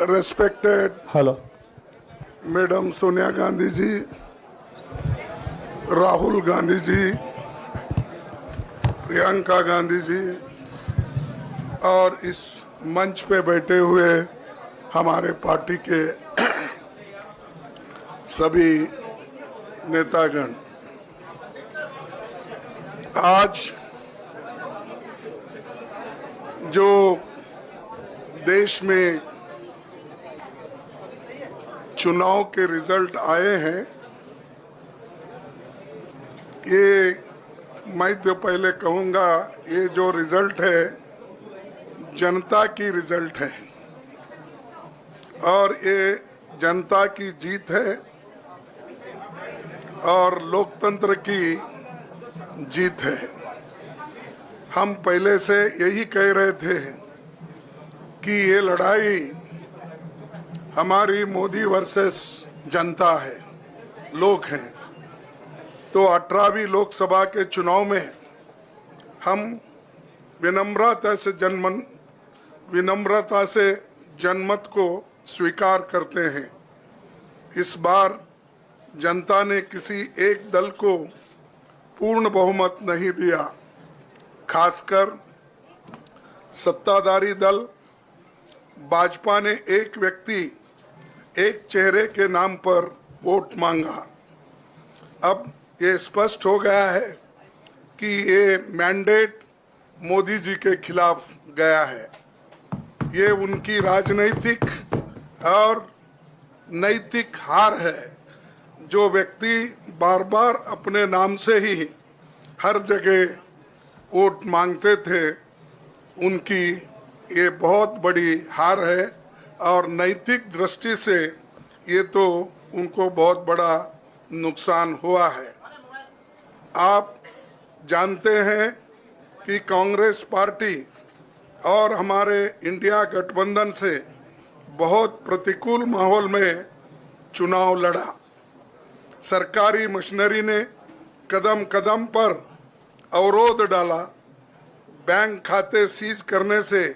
Respected hello Madam Sonia Gandhi ji, Rahul Gandhi ji, Priyanka Gandhi ji और इस मंच पे बैठे हुए हमारे पार्टी के सभी नेतागण, आज जो देश में चुनाव के रिजल्ट आए हैं, ये मैं तो पहले कहूंगा, ये जो रिजल्ट है जनता की रिजल्ट है और ये जनता की जीत है और लोकतंत्र की जीत है। हम पहले से यही कह रहे थे कि ये लड़ाई हमारी मोदी वर्सेस जनता है, लोग हैं। तो 18वीं लोकसभा के चुनाव में हम विनम्रता से जनमत को स्वीकार करते हैं। इस बार जनता ने किसी एक दल को पूर्ण बहुमत नहीं दिया, खासकर सत्ताधारी दल भाजपा ने एक व्यक्ति एक चेहरे के नाम पर वोट मांगा। अब ये स्पष्ट हो गया है कि ये मैंडेट मोदी जी के खिलाफ गया है। ये उनकी राजनीतिक और नैतिक हार है। जो व्यक्ति बार बार अपने नाम से ही हर जगह वोट मांगते थे, उनकी ये बहुत बड़ी हार है और नैतिक दृष्टि से ये तो उनको बहुत बड़ा नुकसान हुआ है। आप जानते हैं कि कांग्रेस पार्टी और हमारे इंडिया गठबंधन से बहुत प्रतिकूल माहौल में चुनाव लड़ा। सरकारी मशीनरी ने कदम कदम पर अवरोध डाला, बैंक खाते सीज करने से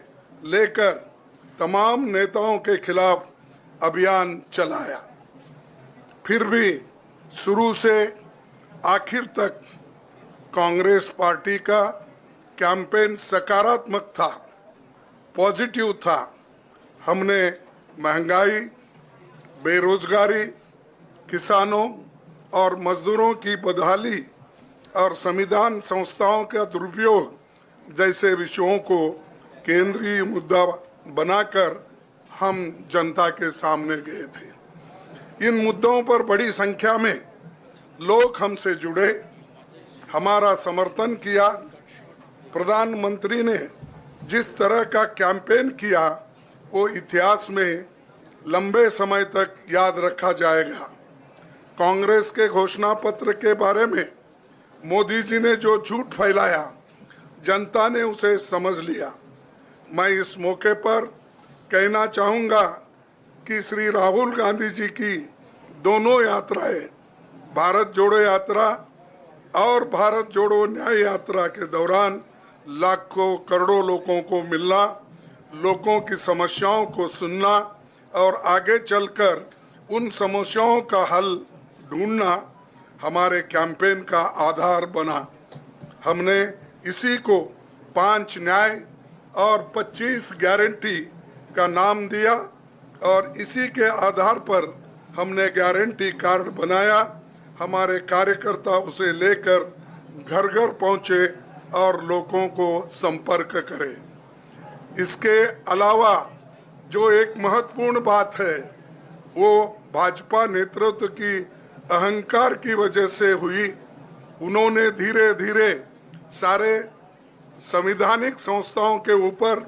लेकर तमाम नेताओं के खिलाफ अभियान चलाया। फिर भी शुरू से आखिर तक कांग्रेस पार्टी का कैंपेन सकारात्मक था, पॉजिटिव था। हमने महंगाई, बेरोजगारी, किसानों और मजदूरों की बदहाली और संविधान संस्थाओं का दुरुपयोग जैसे विषयों को केंद्रीय मुद्दा बनाकर हम जनता के सामने गए थे। इन मुद्दों पर बड़ी संख्या में लोग हमसे जुड़े, हमारा समर्थन किया। प्रधानमंत्री ने जिस तरह का कैंपेन किया वो इतिहास में लंबे समय तक याद रखा जाएगा। कांग्रेस के घोषणा पत्र के बारे में मोदी जी ने जो झूठ फैलाया, जनता ने उसे समझ लिया। मैं इस मौके पर कहना चाहूँगा कि श्री राहुल गांधी जी की दोनों यात्राएं, भारत जोड़ो यात्रा और भारत जोड़ो न्याय यात्रा के दौरान लाखों करोड़ों लोगों को मिलना, लोगों की समस्याओं को सुनना और आगे चलकर उन समस्याओं का हल ढूंढना हमारे कैंपेन का आधार बना। हमने इसी को 5 न्याय और 25 गारंटी का नाम दिया और इसी के आधार पर हमने गारंटी कार्ड बनाया। हमारे कार्यकर्ता उसे लेकर घर घर पहुंचे और लोगों को संपर्क करे। इसके अलावा जो एक महत्वपूर्ण बात है वो भाजपा नेतृत्व की अहंकार की वजह से हुई। उन्होंने धीरे धीरे सारे संवैधानिक संस्थाओं के ऊपर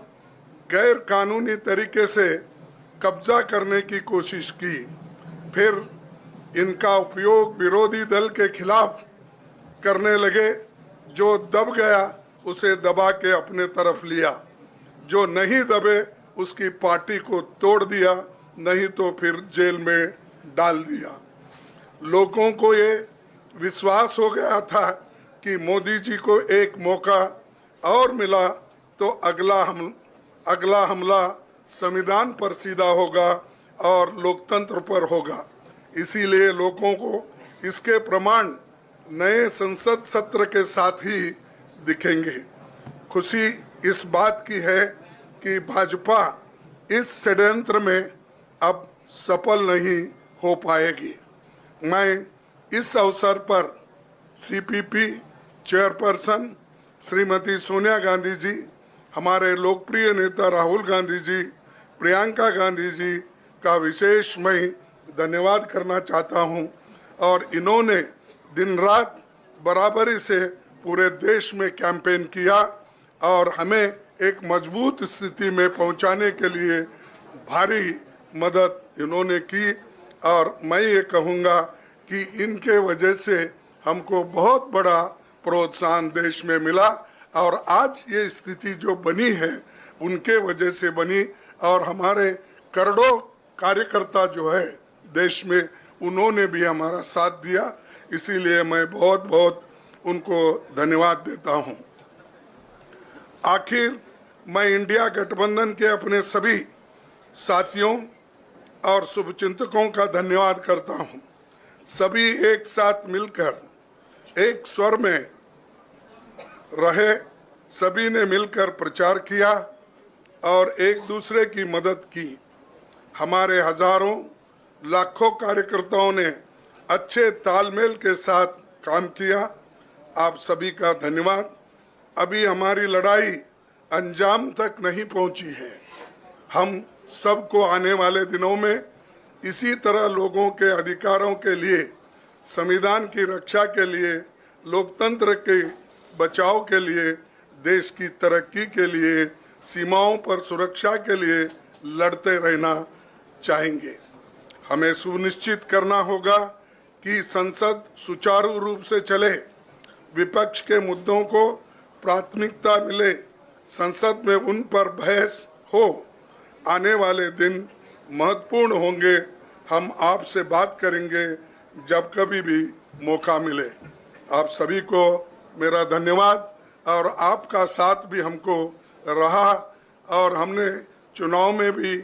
गैर कानूनी तरीके से कब्जा करने की कोशिश की। फिर इनका उपयोग विरोधी दल के खिलाफ करने लगे। जो दब गया उसे दबा के अपने तरफ लिया, जो नहीं दबे उसकी पार्टी को तोड़ दिया, नहीं तो फिर जेल में डाल दिया। लोगों को ये विश्वास हो गया था कि मोदी जी को एक मौका और मिला तो अगला हमला संविधान पर सीधा होगा और लोकतंत्र पर होगा। इसीलिए लोगों को इसके प्रमाण नए संसद सत्र के साथ ही दिखेंगे। खुशी इस बात की है कि भाजपा इस षड्यंत्र में अब सफल नहीं हो पाएगी। मैं इस अवसर पर सीपीपी चेयरपर्सन श्रीमती सोनिया गांधी जी, हमारे लोकप्रिय नेता राहुल गांधी जी, प्रियंका गांधी जी का विशेष मैं धन्यवाद करना चाहता हूं। और इन्होंने दिन रात बराबरी से पूरे देश में कैंपेन किया और हमें एक मजबूत स्थिति में पहुंचाने के लिए भारी मदद इन्होंने की। और मैं ये कहूँगा कि इनके वजह से हमको बहुत बड़ा प्रोत्साहन देश में मिला और आज ये स्थिति जो बनी है उनके वजह से बनी। और हमारे करोड़ों कार्यकर्ता जो है देश में, उन्होंने भी हमारा साथ दिया। इसीलिए मैं बहुत बहुत उनको धन्यवाद देता हूं। आखिर मैं इंडिया गठबंधन के अपने सभी साथियों और शुभचिंतकों का धन्यवाद करता हूं। सभी एक साथ मिलकर एक स्वर में रहे, सभी ने मिलकर प्रचार किया और एक दूसरे की मदद की। हमारे हजारों लाखों कार्यकर्ताओं ने अच्छे तालमेल के साथ काम किया। आप सभी का धन्यवाद। अभी हमारी लड़ाई अंजाम तक नहीं पहुंची है। हम सबको आने वाले दिनों में इसी तरह लोगों के अधिकारों के लिए, संविधान की रक्षा के लिए, लोकतंत्र के बचाव के लिए, देश की तरक्की के लिए, सीमाओं पर सुरक्षा के लिए लड़ते रहना चाहेंगे। हमें सुनिश्चित करना होगा कि संसद सुचारू रूप से चले, विपक्ष के मुद्दों को प्राथमिकता मिले, संसद में उन पर बहस हो। आने वाले दिन महत्वपूर्ण होंगे। हम आपसे बात करेंगे जब कभी भी मौका मिले। आप सभी को मेरा धन्यवाद। और आपका साथ भी हमको रहा और हमने चुनाव में भी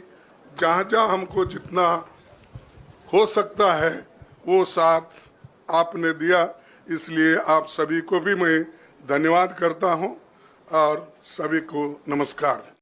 जहाँ जहाँ हमको जितना हो सकता है वो साथ आपने दिया। इसलिए आप सभी को भी मैं धन्यवाद करता हूँ और सभी को नमस्कार।